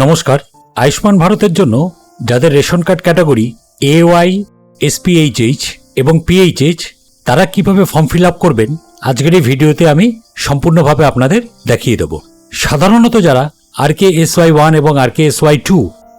নমস্কার। আয়ুষ্মান ভারতের জন্য যাদের ration card category AY, SPHH এবং PHH তারা কিভাবে ফর্ম ফিল আপ করবেন আজকের এই ভিডিওতে আমি সম্পূর্ণভাবে আপনাদের দেখিয়ে দেব। সাধারণত যারা RKSY1 এবং RKSY2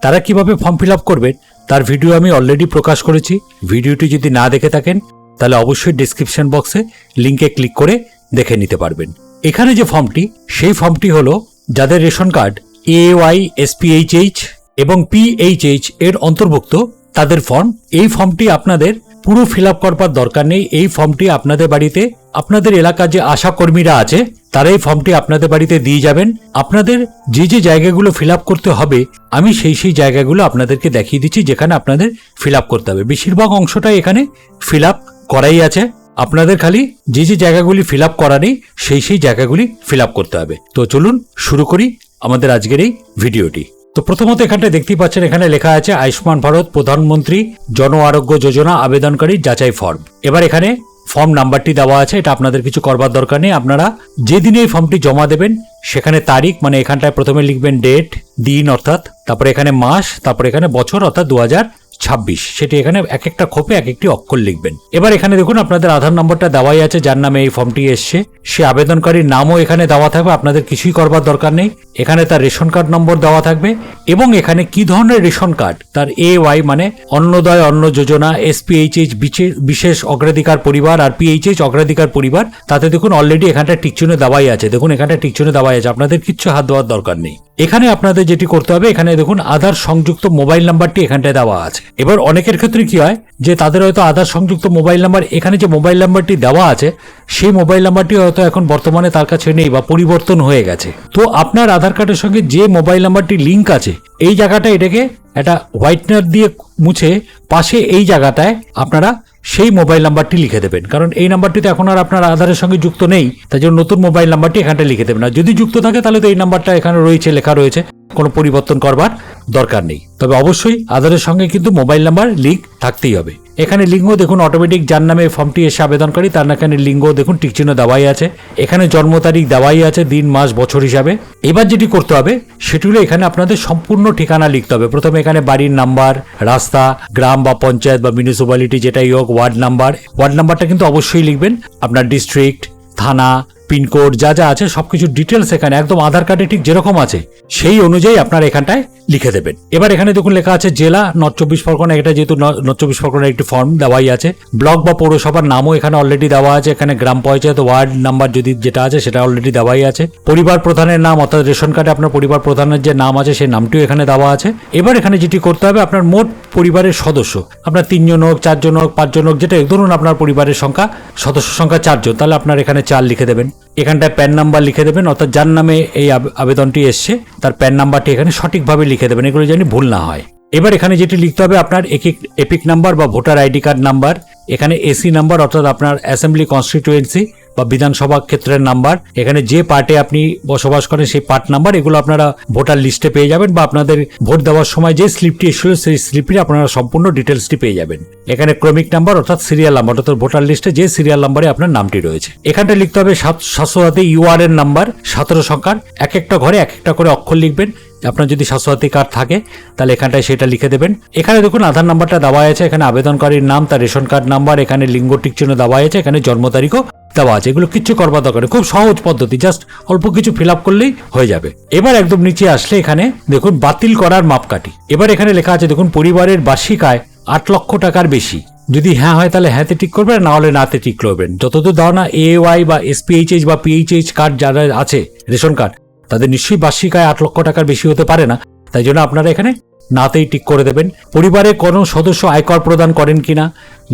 তারা কিভাবে ফর্ম ফিল আপ করবেন তার ভিডিও আমি অলরেডি প্রকাশ করেছি। ভিডিওটি যদি না দেখে থাকেন তাহলে অবশ্যই ডেসক্রিপশন বক্সে লিঙ্কে ক্লিক করে দেখে নিতে পারবেন। এখানে যে ফর্মটি সেই ফর্মটি হলো যাদের রেশন কার্ড AY, SPHH এবং PHH এর অন্তর্ভুক্ত তাদের ফর্ম। এই ফর্মটি আপনাদের পুরো ফিল আপ করবার দরকার নেই। এই ফর্মটি আপনাদের বাড়িতে আপনাদের এলাকার যে আশা কর্মীরা আছে তারা এই ফর্মটি আপনাদের বাড়িতে দিয়ে যাবেন। আপনাদের যে যে জায়গাগুলো ফিল আপ করতে হবে আমি সেই জায়গাগুলো আপনাদেরকে দেখিয়ে দিচ্ছি যেখানে আপনাদের ফিল আপ করতে হবে। বেশিরভাগ অংশটাই এখানে ফিল আপ করাই আছে। আপনাদের খালি যে যে জায়গাগুলি ফিল আপ করা নেই সেই জায়গাগুলি ফিল আপ করতে হবে। তো চলুন শুরু করি আমাদের আজকের এই ভিডিওটি। তো প্রথমত এখানটা দেখতেই পাচ্ছেন এখানে লেখা আছে আয়ুষ্মান ভারত প্রধানমন্ত্রী জন আরোগ্য যোজনা আবেদনকারীর যাচাই ফর্ম। এবার এখানে ফর্ম নাম্বারটি দেওয়া আছে, এটা আপনাদের কিছু করবার দরকার নেই। আপনারা যেদিনে এই ফর্মটি জমা দেবেন সেখানে তারিখ মানে এখানটায় প্রথমে লিখবেন ডেট, দিন অর্থাৎ, তারপরে এখানে মাস, তারপরে এখানে বছর অর্থাৎ 2026, সেটি এখানে এক একটা খোপে এক একটি অক্ষর লিখবেন। এবার এখানে দেখুন আপনাদের আধার নম্বরটা দেওয়াই আছে যার নামে এই ফর্মটি এসছে, সে আবেদনকারীর নামও এখানে দেওয়া থাকবে। আপনাদের কিছুই করবার দরকার নেই। এখানে তার রেশন কার্ড নম্বর দেওয়া থাকবে এবং এখানে কি ধরনের রেশন কার্ড, তার AY মানে অন্নদয় অন্ন যোজনা, SPHH বিশেষ অগ্রাধিকার পরিবার আর PHH অগ্রাধিকার পরিবার, তাতে দেখুন অলরেডি এখানটা টিকচিহ্ন দেওয়াই আছে। দেখুন এখানটা টিকচিহ্ন দেওয়াই আছে, আপনাদের কিচ্ছু হাত দেওয়ার দরকার নেই। এখানে আপনাদের যেটি করতে হবে এখানে দেখুন আধার সংযুক্ত মোবাইল নাম্বারটি এখানটায় দেওয়া আছে। এবার অনেকের ক্ষেত্রে কি হয় যে তাদের হয়তো আধার সংযুক্ত মোবাইল নাম্বার, এখানে যে মোবাইল নাম্বারটি দেওয়া আছে সেই মোবাইল নাম্বারটি হয়তো এখন বর্তমানে তার কাছে নেই বা পরিবর্তন হয়ে গেছে। তো আপনার আধার কার্ডের সঙ্গে যে মোবাইল নাম্বারটি লিঙ্ক আছে এই জায়গাটা এটাকে একটা হোয়াইটনার দিয়ে মুছে পাশে এই জায়গাটায় আপনারা সেই মোবাইল নাম্বারটি লিখে দেবেন, কারণ এই নাম্বারটিতে এখন আর আপনার আধারের সঙ্গে যুক্ত নেই, তাই জন্য নতুন মোবাইল নাম্বারটি এখানটা লিখে দেবেন। আর যদি যুক্ত থাকে তাহলে তো এই নাম্বারটা এখানে রয়েছে, লেখা রয়েছে, কোনো পরিবর্তন করবার দরকার নেই। তবে অবশ্যই আধারের সঙ্গে কিন্তু মোবাইল নাম্বার লিঙ্ক থাকতেই হবে। এখানে লিঙ্গ দেখুন অটোমেটিক যার নামে ফর্মটি এসে আবেদনকারী তার এখানে লিঙ্গ দেখুন টিকচিহ্ন দেওয়াই আছে। এখানে জন্ম তারিখ দেওয়াই আছে, দিন মাস বছর হিসাবে। এবার যেটি করতে হবে সেটি হলো এখানে আপনাদের সম্পূর্ণ ঠিকানা লিখতে হবে। প্রথমে এখানে বাড়ির নাম্বার, রাস্তা, গ্রাম বা পঞ্চায়েত বা মিউনিসিপ্যালিটি যেটাই হোক, ওয়ার্ড নাম্বারটা কিন্তু অবশ্যই লিখবেন। আপনার ডিস্ট্রিক্ট, থানা, পিনকোড যা যা আছে সবকিছু ডিটেলস এখানে একদম আধার কার্ডে ঠিক যেরকম আছে সেই অনুযায়ী আপনার এখানটায় লিখে দেবেন। এবার এখানে দেখুন লেখা আছে জেলা নর্থ চব্বিশ পরগনা, এটা যেহেতু নর্থ চব্বিশ পরগনার একটি ফর্ম দেওয়াই আছে। ব্লক বা পৌরসভার নামও এখানে অলরেডি দেওয়া আছে। এখানে গ্রাম পঞ্চায়েত ওয়ার্ড নাম্বার যদি যেটা আছে সেটা অলরেডি দেওয়াই আছে। পরিবার প্রধানের নাম অর্থাৎ রেশন কার্ডে আপনার পরিবার প্রধানের যে নাম আছে সেই নামটিও এখানে দেওয়া আছে। এবার এখানে যেটি করতে হবে আপনার মোট পরিবারের সদস্য, আপনার 3 জন হোক, 4 জন হোক, 5 জন হোক, যেটা ধরুন আপনার পরিবারের সংখ্যা সদস্য সংখ্যা 4 জন, তাহলে আপনার এখানে 4 লিখে দেবেন। এখানটায় প্যান নাম্বার লিখে দেবেন, অর্থাৎ যার নামে এই আবেদনটি এসছে তার প্যান নাম্বারটি এখানে সঠিকভাবে লিখে দেবেন, এগুলো যেন ভুল না হয়। এবার এখানে যেটি লিখতে হবে আপনার এপিক নাম্বার বা ভোটার আইডি কার্ড নাম্বার, এখানে AC নাম্বার অর্থাৎ আপনার অ্যাসেম্বলি কনস্টিটিউয়েন্সি বা বিধানসভা ক্ষেত্রের নাম্বার, এখানে যে পার্টে আপনি বসবাস করেন সেই পার্ট নাম্বার, এগুলো আপনারা ভোটার লিস্টে পেয়ে যাবেন বা আপনাদের ভোট দেওয়ার সময় যে স্লিপটি এসেছিল সেই স্লিপটি আপনারা সম্পূর্ণ ডিটেলসটি পেয়ে যাবেন। এখানে ক্রমিক নাম্বার অর্থাৎ সিরিয়াল নাম্বার অর্থাৎ ভোটার লিস্টে যে সিরিয়াল নাম্বারে আপনার নামটি রয়েছে। এখানটা লিখতে হবে স্বাস্থ্যসাথী URN নাম্বার 17 সংখ্যার, এক একটা ঘরে এক একটা করে অক্ষর লিখবেন। আপনার যদি স্বাস্থ্যসাথী কার্ড থাকে তাহলে এখানটায় সেটা লিখে দেবেন। এখানে দেখুন আধার নাম্বারটা দেওয়া আছে, এখানে আবেদনকারীর নাম, তার রেশন কার্ড নাম্বার, এখানে লিঙ্গ টিকচিহ্ন দেওয়া আছে, এখানে জন্ম তারিখও দেওয়া আছে। এগুলো কিচ্ছু করবার দরকার নেই, খুব সহজ পদ্ধতি, জাস্ট অল্প কিছু ফিল আপ করলেই হয়ে যাবে। এবার একদম নিচে আসলে এখানে দেখুন বাতিল করার মাপকাঠি। এবার এখানে লেখা আছে দেখুন পরিবারের বার্ষিক আয় 8 লক্ষ টাকার বেশি, যদি হ্যাঁ হয় তাহলে হ্যাঁতে টিক করবেন, না হলে নাতে টিক করবেন। যতদূর ধারণা AY বা SPHH বা PHH কার্ড যারা আছে রেশন কার্ড তাদের নিশ্চয়ই বার্ষিক আয় 8 লক্ষ টাকার বেশি হতে পারে না, তাই জন্য আপনারা এখানে নাতেই টিক করে দেবেন। পরিবারে কোনো সদস্য আয়কর প্রদান করেন কিনা,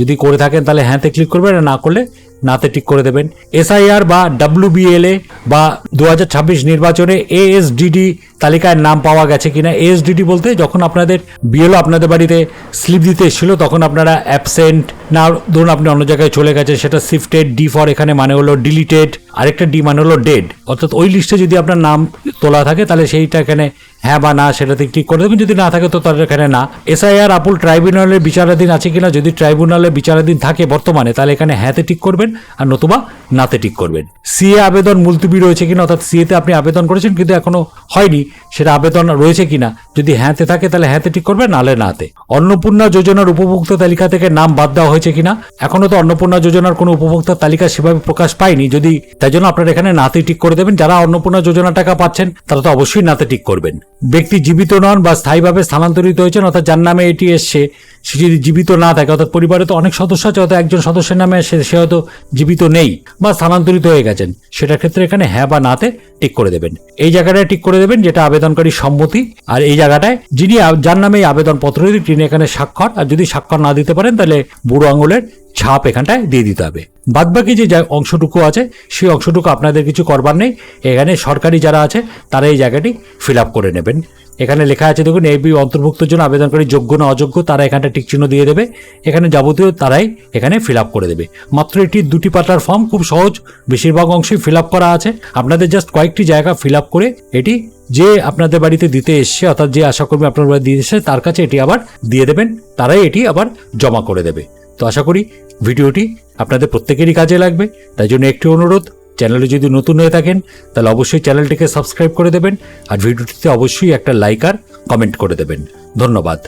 যদি করে থাকেন তাহলে হ্যাঁতে ক্লিক করবেন, আর না করলে নাতে টিক করে দেবেন। SIR বা WBLA বা 2026 নির্বাচনে ASDD তালিকায় নাম পাওয়া গেছে কিনা। ASDD বলতে যখন আপনাদের BLO আপনাদের বাড়িতে স্লিপ দিতে এসেছিল তখন আপনারা অ্যাবসেন্ট না, ধরুন আপনি অন্য জায়গায় চলে গেছেন, সেটা শিফটেড, D ফর এখানে মানে হলো ডিলিটেড, আরেকটা D মানে হলো ডেড, অর্থাৎ ওই লিস্টে যদি আপনার নাম তোলা থাকে তাহলে সেইটা এখানে হ্যাঁ বা না সেটাতে টিক করে দেবেন, যদি না থাকে তো তার এখানে না। এসআইআর আপুল ট্রাইব্যুনালের বিচারাধীন আছে কিনা, যদি ট্রাইব্যুনালের বিচারাধীন থাকে বর্তমানে তাহলে এখানে হ্যাঁতে টিক করবেন, আর নতুবা নাতে টিক করবেন। সিএ আবেদন মুলতবি রয়েছে কিনা, অর্থাৎ সিএতে আপনি আবেদন করেছেন কিন্তু এখনো হয়নি, সেটা আবেদন রয়েছে কিনা, যদি হ্যাঁতে থাকে তাহলে হ্যাঁতে টিক করবেন, নাহলে নাতে। অন্নপূর্ণা যোজনার উপভোক্তা তালিকা থেকে নাম বাদ দেওয়া হয়েছে কিনা, এখনো তো অন্নপূর্ণা যোজনার কোনো উপভোক্তার তালিকা সেভাবে প্রকাশ পায়নি, যদি তাই জন্য আপনারা এখানে নাতে টিক করে দেবেন। যারা অন্নপূর্ণা যোজনা টাকা পাচ্ছেন তারা তো অবশ্যই নাতে টিক করবেন। ব্যক্তি জীবিত নন বা স্থায়ীভাবে স্থানান্তরিত হয়েছেন, অর্থাৎ যার নামে এটি এসছে সে যদি জীবিত না থাকে, অর্থাৎ পরিবারে তো অনেক সদস্য আছে, অর্থাৎ একজন সদস্যের নামে সে হয়তো জীবিত নেই বা স্থানান্তরিত হয়ে গেছেন, সেটার ক্ষেত্রে এখানে হ্যাঁ বা নাতে টিক করে দেবেন। এই জায়গাটায় টিক করে দেবেন যেটা আবেদনকারীর সম্মতি, আর এই জায়গাটায় যিনি যার নামে এই আবেদনপত্র তিনি এখানে স্বাক্ষর, আর যদি স্বাক্ষর না দিতে পারেন তাহলে বুড়ো আঙুলের ছাপ এখানটায় দিয়ে দিতে হবে। বাদবাকি যে অংশটুকু আছে সেই অংশটুকু আপনাদের কিছু করবার নেই, এখানে সরকারি যারা আছে তারা এই জায়গাটি ফিল আপ করে নেবেন। এখানে লেখা আছে দেখুন, এবি অন্তর্ভুক্তের জন্য আবেদনকারী যোগ্য না অযোগ্য তারা এখানটা টিক চিহ্ন দিয়ে দেবে, এখানে যাবতীয় তারাই এখানে ফিল আপ করে দেবে। মাত্র এটি 2টি পাতার ফর্ম, খুব সহজ, বেশিরভাগ অংশই ফিল আপ করা আছে। আপনাদের জাস্ট কয়েকটি জায়গা ফিল আপ করে এটি যে আপনাদের বাড়িতে দিতে এসছে, অর্থাৎ যে আশাকর্মী আপনার বাড়ি দিয়ে এসছে তার কাছে এটি আবার দিয়ে দেবেন, তারাই এটি আবার জমা করে দেবে। তো আশা করি ভিডিওটি আপনাদের প্রত্যেকেরই কাজে লাগবে, তাই জন্য একটি অনুরোধ, চ্যানেলে যদি নতুন হয়ে থাকেন তাহলে অবশ্যই চ্যানেলটিকে সাবস্ক্রাইব করে দেবেন, আর ভিডিওটিতে অবশ্যই একটা লাইক আর কমেন্ট করে দেবেন। ধন্যবাদ।